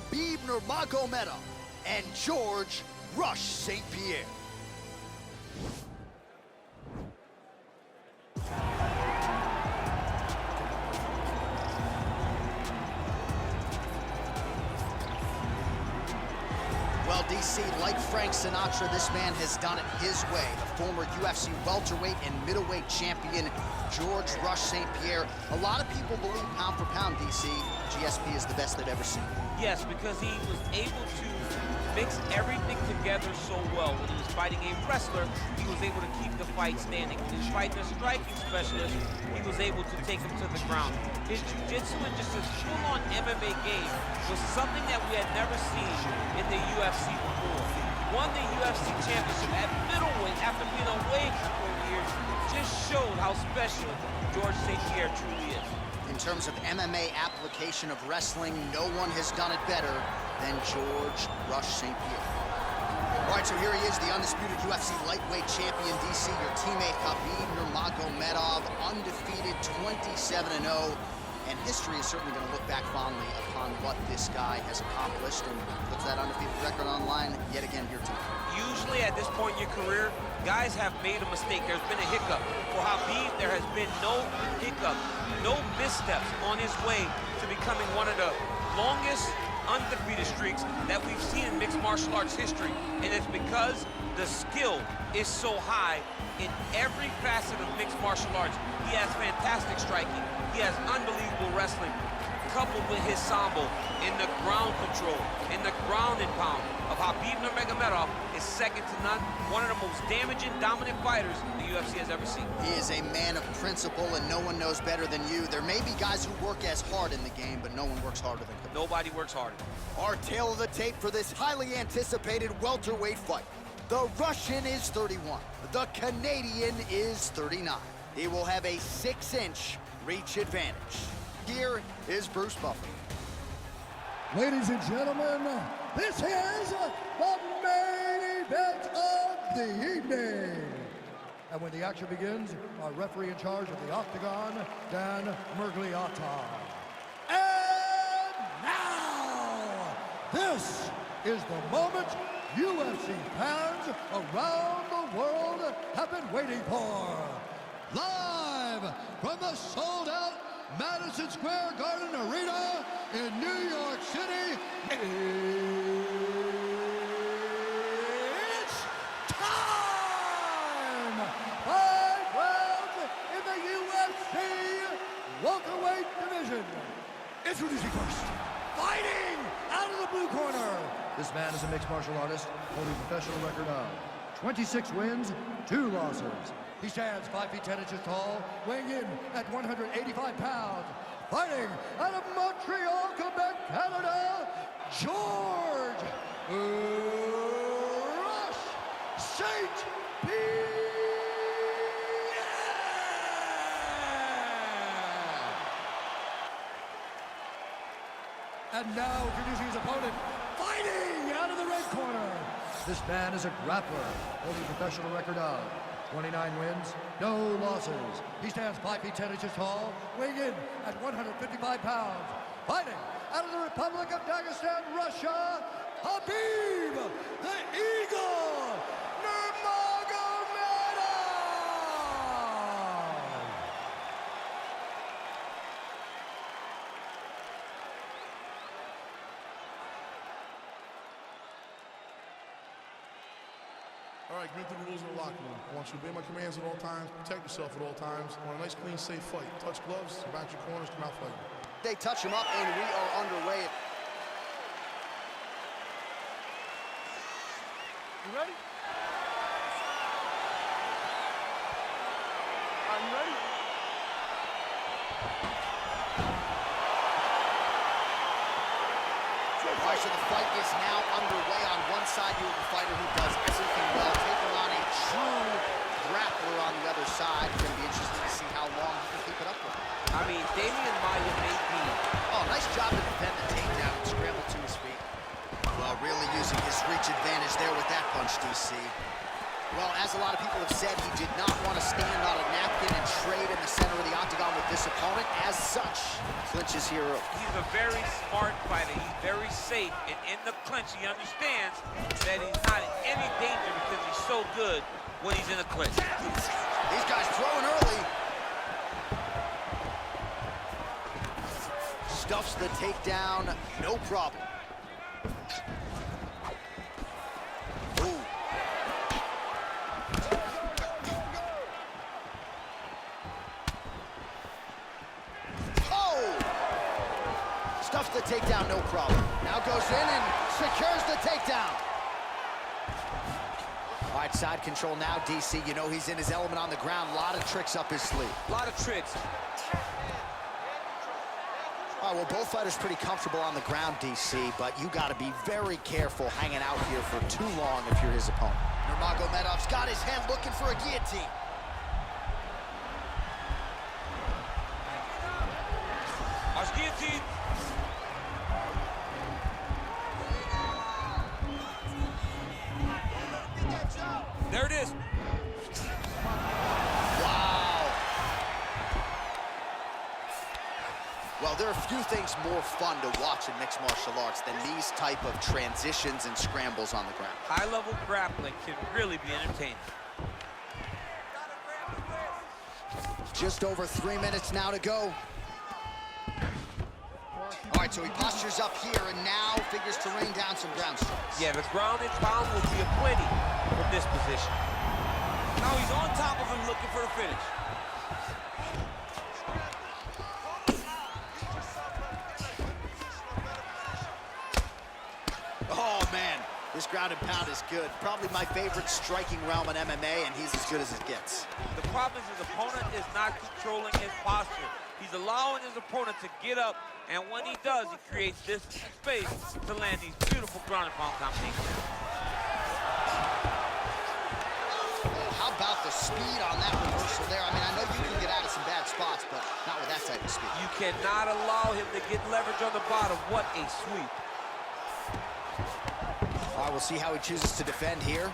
Khabib Nurmagomedov and Georges St-Pierre. Well, DC, like Frank Sinatra, this man has done it his way. The former UFC welterweight and middleweight champion, Georges St-Pierre. A lot of people believe pound for pound, DC, GSP is the best they've ever seen. Yes, because he was able to mix everything together so well. When he was fighting a wrestler, he was able to keep the fight standing. When he was fighting a striking specialist, he was able to take him to the ground. His jiu-jitsu and just his full-on MMA game was something that we had never seen in the UFC before. Won the UFC championship at middleweight after being away for 4 years. Just showed how special Georges St-Pierre truly is. In terms of MMA application of wrestling, no one has done it better than Georges St-Pierre. All right, so here he is, the undisputed UFC lightweight champion, DC, your teammate Khabib Nurmagomedov, undefeated 27-0. And history is certainly going to look back fondly upon what this guy has accomplished and puts that undefeated record online yet again here tonight. Usually at this point in your career, guys have made a mistake. There's been a hiccup. For Khabib, there has been no hiccup, no missteps on his way to becoming one of the longest undefeated streaks that we've seen in mixed martial arts history. And it's because the skill is so high in every facet of mixed martial arts. He has fantastic striking. He has unbelievable wrestling, coupled with his sambo in the ground control, in the ground and pound of Khabib Nurmagomedov is second to none. One of the most damaging, dominant fighters the UFC has ever seen. He is a man of principle, and no one knows better than you. There may be guys who work as hard in the game, but no one works harder than him. Nobody works harder. Our tale of the tape for this highly anticipated welterweight fight. The Russian is 31. The Canadian is 39. He will have a 6-inch reach advantage. Here is Bruce Buffer. Ladies and gentlemen, this is the main event of the evening. And when the action begins, our referee in charge of the Octagon, Dan Mergliata. And now, this is the moment UFC fans around the world have been waiting for. Live from the sold-out Madison Square Garden Arena in New York City, it's time! 5 rounds in the UFC welterweight division. Introducing first, fighting out of the blue corner. This man is a mixed martial artist holding a professional record of 26 wins, 2 losses. He stands 5 feet 10 inches tall, weighing in at 185 pounds. Fighting out of Montreal, Quebec, Canada, Georges St-Pierre. And now introducing his opponent, fighting out of the red corner. This man is a grappler, holding a professional record of 29 wins, no losses. He stands 5 feet 10 inches tall, weighing in at 155 pounds. Fighting out of the Republic of Dagestan, Russia, Khabib, the Eagle, Nurmagomedov. All right, commit to the rules in the locker room. I want you to obey my commands at all times, protect yourself at all times. I want a nice, clean, safe fight. Touch gloves, back your corners, come out fighting. They touch him up, and we are underway. You ready? Are you ready? All right, so the fight is now underway. On one side, you have a fighter who does everything well, taking on a true grappler on the other side. It's going to be interesting to see how long he can keep it up with. I mean, Damian Maia may be. Oh, nice job to defend the takedown and scramble to his feet. Well, really using his reach advantage there with that punch, DC. Well, as a lot of people have said, he did not want to stand on a napkin and trade in the center of the octagon with this opponent. As such, clinches here. He's a very smart fighter. He's very safe. And in the clinch, he understands that he's not in any danger because he's so good when he's in a clinch. These guys throwing early. Stuffs the takedown, no problem. Ooh. Oh! Stuffs the takedown, no problem. Now goes in and secures the takedown. All right, side control now, DC. You know he's in his element on the ground. A lot of tricks up his sleeve. A lot of tricks. All right, well, both fighters pretty comfortable on the ground, DC, but you got to be very careful hanging out here for too long if you're his opponent. Nurmagomedov's got his hand looking for a guillotine. Watch guillotine. There it is. Well, there are a few things more fun to watch in mixed martial arts than these type of transitions and scrambles on the ground. High-level grappling can really be entertaining. Just over 3 minutes now to go. All right, so he postures up here and now figures to rain down some ground strikes. Yeah, the ground and pound will be aplenty from this position. Now he's on top of him looking for the finish. Oh, man, this ground and pound is good. Probably my favorite striking realm in MMA, and he's as good as it gets. The problem is his opponent is not controlling his posture. He's allowing his opponent to get up, and when he does, he creates this space to land these beautiful ground and pound combinations. How about the speed on that reversal there? I mean, I know you can get out of some bad spots, but not with that type of speed. You cannot allow him to get leverage on the bottom. What a sweep. All right, we'll see how he chooses to defend here.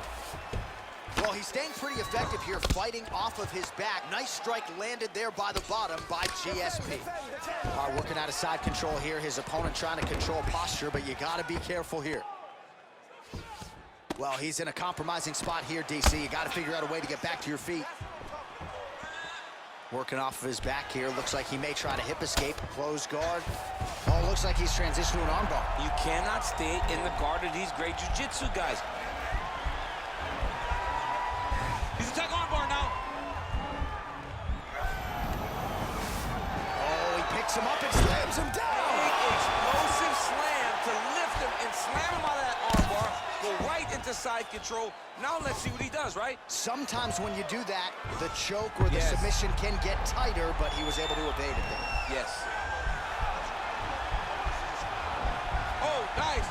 Well, he's staying pretty effective here, fighting off of his back. Nice strike landed there by the bottom by GSP. All right, working out of side control here. His opponent trying to control posture, but you got to be careful here. Well, he's in a compromising spot here, DC. You got to figure out a way to get back to your feet. Working off of his back here. Looks like he may try to hip escape. Close guard. Oh, looks like he's transitioned to an armbar. You cannot stay in the guard of these great jiu-jitsu guys. He's attacking armbar now. Oh, he picks him up and slams him down. Big explosive slam to lift him and slam him out of that armbar. Go right into side control. Now let's see what he does, right? Sometimes when you do that, the choke or the submission can get tighter, but he was able to evade it there. Yes. Oh, nice.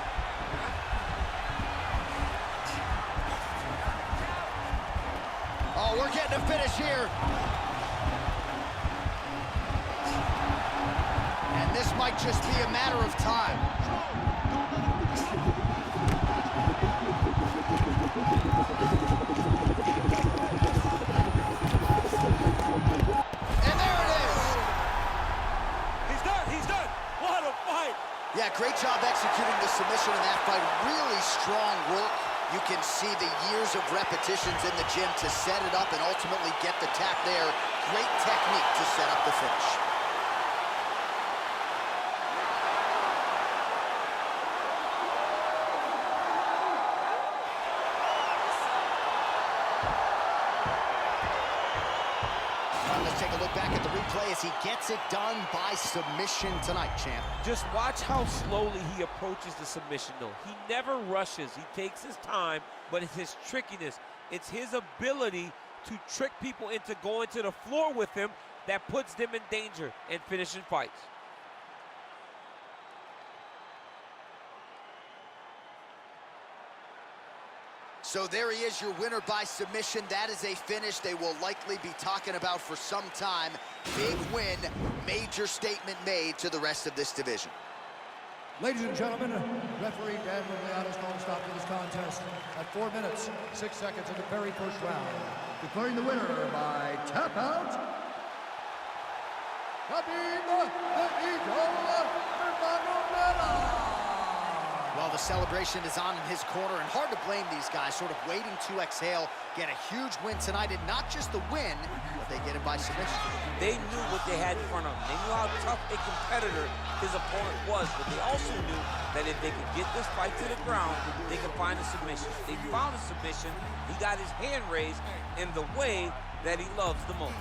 Oh, we're getting a finish here. And this might just be a matter of time. And there it is. He's done. He's done. What a fight. Yeah, great job executing the submission in that fight. Really strong work. You can see the years of repetitions in the gym to set it up and ultimately get the tap there. Great technique to set up the finish. Let's take a look back at the replay as he gets it done by submission tonight, champ. Just watch how slowly he approaches the submission, though. He never rushes. He takes his time, but it's his trickiness. It's his ability to trick people into going to the floor with him that puts them in danger and finishing fights. So there he is, your winner by submission. That is a finish they will likely be talking about for some time. Big win, major statement made to the rest of this division. Ladies and gentlemen, referee Dan Murmagomedov calling stop to this contest at 4 minutes, 6 seconds of the very first round. Declaring the winner by tap out, Khabib Nurmagomedov. Well, the celebration is on in his corner, and hard to blame these guys, sort of waiting to exhale, get a huge win tonight, and not just the win, but they get it by submission. They knew what they had in front of them. They knew how tough a competitor his opponent was, but they also knew that if they could get this fight to the ground, they could find a submission. They found a submission. He got his hand raised in the way that he loves the most.